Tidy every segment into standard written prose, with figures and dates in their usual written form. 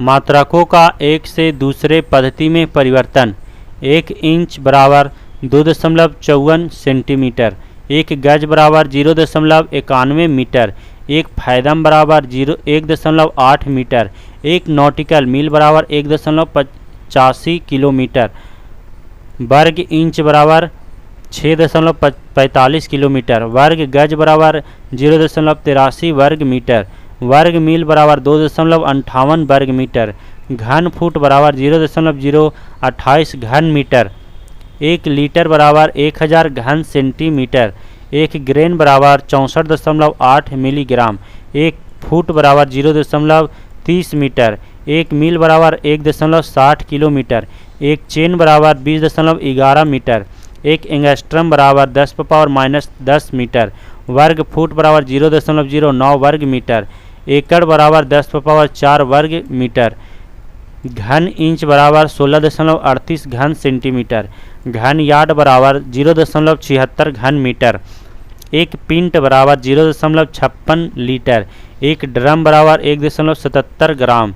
मात्रकों का एक से दूसरे पद्धति में परिवर्तन। 1 इंच बराबर 2.54 सेंटीमीटर, 1 गज बराबर 0.91 मीटर, 1 फैदम बराबर 1.8 मीटर, 1 नॉटिकल मील बराबर 1.85 किलोमीटर, वर्ग इंच बराबर 6.45 किलोमीटर, वर्ग गज बराबर 0.83 वर्ग मीटर, वर्ग मील बराबर 2.58 वर्ग मीटर, घन फुट बराबर 0.028 घन मीटर, 1 लीटर बराबर 1000 घन सेंटीमीटर, 1 ग्रेन बराबर 64.8 मिलीग्राम, 1 फुट बराबर 0.30 मीटर, 1 मील बराबर 1.60 किलोमीटर, 1 चेन बराबर 20.11 मीटर, 1 एंगस्ट्रम बराबर 10⁻−10 मीटर, वर्ग फुट बराबर 0.09 वर्ग मीटर, एकड़ बराबर 10⁴ वर्ग मीटर, घन इंच बराबर 16.38 घन सेंटीमीटर, घन यार्ड बराबर 0.76 घन मीटर, 1 पिंट बराबर 0.56 लीटर, 1 ड्रम बराबर 1.77 ग्राम।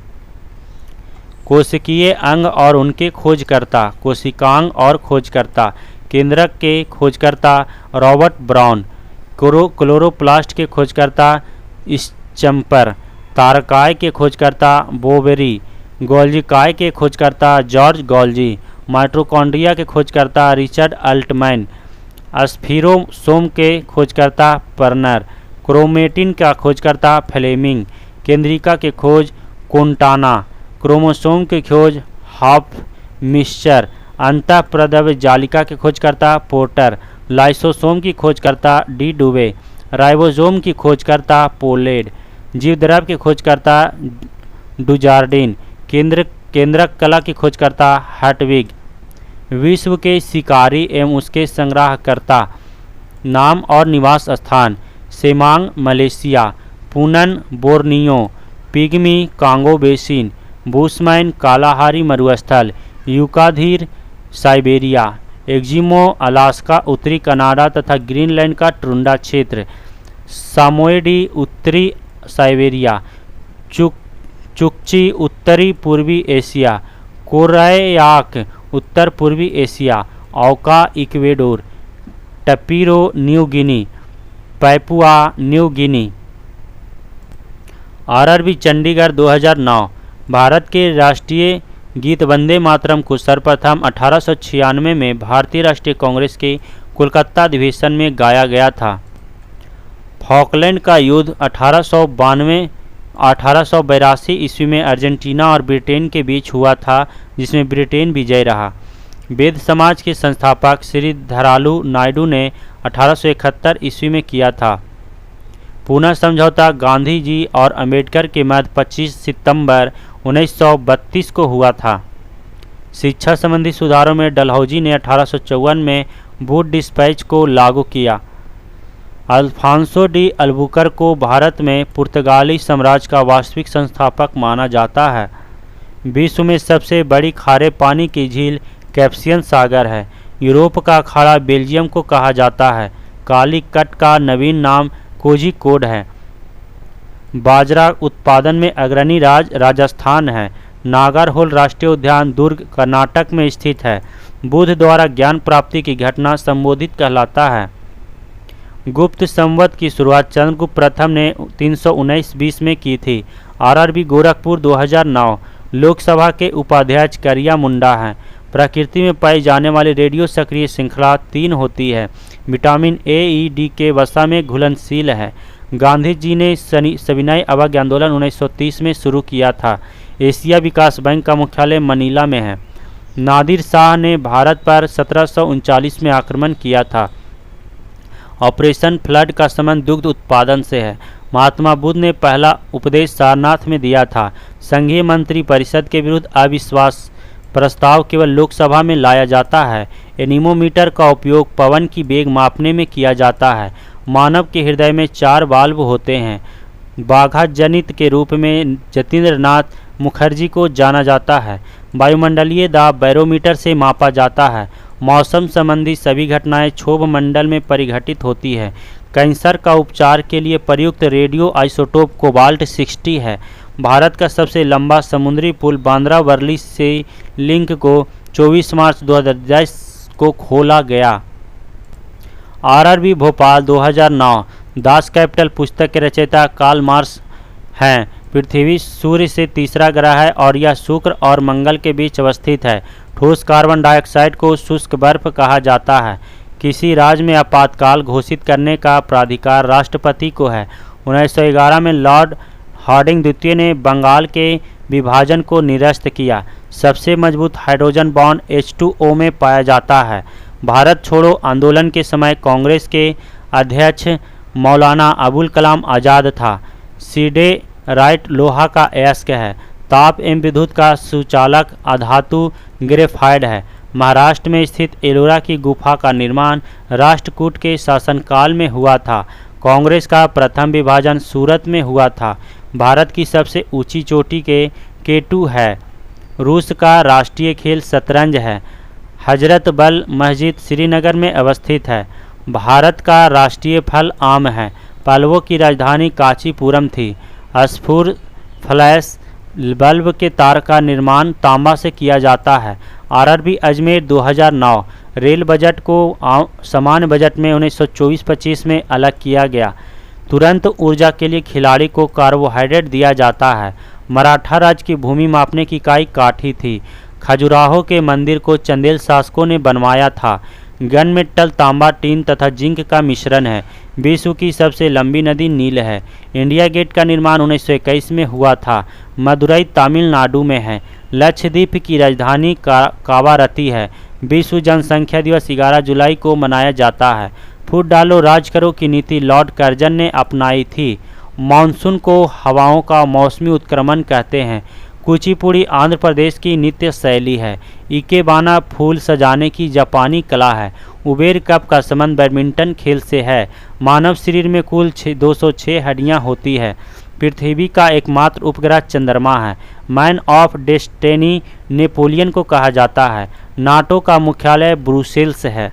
कोशिकीय अंग और उनके खोजकर्ता। कोशिकांग और खोजकर्ता। केंद्रक के खोजकर्ता रॉबर्ट ब्राउन, क्लोरोप्लास्ट के खोजकर्ता स्चम्पर, तारकाय के खोजकर्ता बोवेरी, गोल्जी के खोजकर्ता जॉर्ज गोल्जी, माइटोकॉन्ड्रिया के खोजकर्ता रिचर्ड अल्टमैन, स्फीरोसोम के खोजकर्ता पर्नर, क्रोमेटिन का खोजकर्ता फ्लेमिंग, केंद्रिका के खोज कोंटाना, क्रोमोसोम की खोज हाफ मिस्चर, अंतःप्रद्रव्य जालिका के खोजकर्ता पोर्टर, लाइसोसोम की खोजकर्ता डी डुवे, राइबोसोम की खोजकर्ता पोलेड, जीवद्रव्य के खोजकर्ता डुजार्डिन, केंद्रक कला की खोजकर्ता हटविग। विश्व के शिकारी एवं उसके संग्रहकर्ता। नाम और निवास स्थान। Semang Malaysia, Punan Borneo, pygmy Congo basin, Bushman Kalahari मरुस्थल, यूकाधीर साइबेरिया, एक्जिमो अलास्का उत्तरी कनाडा तथा ग्रीनलैंड का टुंड्रा क्षेत्र, सामोएडी उत्तरी साइबेरिया, चुकची उत्तरी पूर्वी एशिया, कोरैयाक उत्तर पूर्वी Asia, Auca Ecuador, Tapiro New Guinea, Papua New Guinea. RRB Chandigarh 2009। Bharat के राष्ट्रीय गीत वंदे मातरम को सर्वप्रथम 1896 में भारतीय राष्ट्रीय कांग्रेस के कोलकाता अधिवेशन में गाया गया था। फॉकलैंड का युद्ध 1882 ईस्वी में अर्जेंटीना और ब्रिटेन के बीच हुआ था, जिसमें ब्रिटेन विजयी रहा। वेद समाज के संस्थापक श्री धरालू नायडू ने 1871 ईस्वी में किया था। पूना समझौता गांधी जी और अंबेडकर के मध्य 25 सितंबर 1932 को हुआ था। शिक्षा संबंधी सुधारों में डलहौजी ने 1854 में वुड डिस्पैच को लागू किया। अल्फांसो डी अल्बुकर को भारत में पुर्तगाली साम्राज्य का वास्तविक संस्थापक माना जाता है। विश्व में सबसे बड़ी खारे पानी की झील कैस्पियन सागर है। यूरोप का अखाड़ा बेल्जियम को कहा जाता है। काली कट का नवीन नाम कोझिकोड है। बाजरा उत्पादन में अग्रणी राज्य राजस्थान है। नागरहोल राष्ट्रीय उद्यान दुर्ग कर्नाटक में स्थित है। बुद्ध द्वारा ज्ञान प्राप्ति की घटना संबोधित कहलाता है। गुप्त संवत की शुरुआत चंद्रगुप्त प्रथम ने 319-20 में की थी। आरआरबी गोरखपुर 2009। लोकसभा के उपाध्यक्ष करिया मुंडा हैं। प्रकृति में पाई जाने वाली रेडियो सक्रिय श्रृंखला 3 होती है। विटामिन ए, ई, डी के वसा में घुलनशील है। गांधी जी ने सविनय अवज्ञा आंदोलन 1930 में शुरू किया था। एशिया विकास बैंक का मुख्यालय मनीला में है। नादिर शाह ने भारत पर 1739 में आक्रमण किया था। ऑपरेशन फ्लड का संबंध दुग्ध उत्पादन से है। महात्मा बुद्ध ने पहला उपदेश सारनाथ में दिया था। संघीय मंत्री परिषद के विरुद्ध अविश्वास प्रस्ताव केवल लोकसभा में लाया जाता है। एनीमोमीटर का उपयोग पवन की वेग मापने में किया जाता है। मानव के हृदय में 4 वाल्व होते हैं। बाघा जनित के रूप में जतीन्द्रनाथ मुखर्जी को जाना जाता है। वायुमंडलीय दाब बैरोमीटर से मापा जाता है। मौसम संबंधी सभी घटनाएं क्षोभ मंडल में परिघटित होती है। कैंसर का उपचार के लिए प्रयुक्त रेडियो आइसोटोप कोबाल्ट 60 है। भारत का सबसे लंबा समुद्री पुल बांद्रा वर्ली से लिंक को 24 मार्च 2010 को खोला गया। आरआरबी भोपाल 2009। दास कैपिटल पुस्तक के रचयिता कार्ल मार्क्स हैं। पृथ्वी सूर्य से तीसरा ग्रह है और यह शुक्र और मंगल के बीच अवस्थित है। ठोस कार्बन डाइऑक्साइड को शुष्क बर्फ कहा जाता है। किसी राज्य में आपातकाल घोषित करने का प्राधिकार राष्ट्रपति को है। 1911 में लॉर्ड हार्डिंग द्वितीय ने बंगाल के विभाजन को निरस्त किया। सबसे मजबूत हाइड्रोजन बॉन्ड H2O में पाया जाता है। भारत छोड़ो आंदोलन के समय कांग्रेस के अध्यक्ष मौलाना अबुल कलाम आज़ाद था। सीडे राइट लोहा का अयस्क है। ताप एवं विद्युत का सुचालक अधातु ग्रेफाइड है। महाराष्ट्र में स्थित एलोरा की गुफा का निर्माण राष्ट्रकूट के शासनकाल में हुआ था। कांग्रेस का प्रथम विभाजन सूरत में हुआ था। भारत की सबसे ऊंची चोटी के K2 है। रूस का राष्ट्रीय खेल शतरंज है। हजरत बल मस्जिद श्रीनगर में अवस्थित है। भारत का राष्ट्रीय फल आम है। पल्लवों की राजधानी कांचीपुरम थी। स्फुर फ्लैश बल्ब के तार का निर्माण तांबा से किया जाता है। आरआरबी अजमेर 2009। रेल बजट को सामान्य बजट में 1924-25 में अलग किया गया। तुरंत ऊर्जा के लिए खिलाड़ी को कार्बोहाइड्रेट दिया जाता है। मराठा राज्य की भूमि मापने की इकाई काठी थी। खजुराहो के मंदिर को चंदेल शासकों ने बनवाया था। गन मेटल तांबा टीन तथा जिंक का मिश्रण है। विश्व की सबसे लंबी नदी नील है। इंडिया गेट का निर्माण 1921 में हुआ था। मदुरई तमिलनाडु में है। लक्षद्वीप की राजधानी कावारती है। विश्व जनसंख्या दिवस 11 जुलाई को मनाया जाता है। फूट डालो राज करो की नीति लॉर्ड कर्जन ने अपनाई थी। मानसून को हवाओं का मौसमी उत्क्रमण कहते हैं। कुचिपुड़ी आंध्र प्रदेश की नृत्य शैली है। इकेबाना फूल सजाने की जापानी कला है। उबेर कप का संबंध बैडमिंटन खेल से है। मानव शरीर में कुल 206 हड्डियां होती है। पृथ्वी का एकमात्र उपग्रह चंद्रमा है। मैन ऑफ डेस्टिनी नेपोलियन को कहा जाता है। नाटो का मुख्यालय ब्रुसेल्स है।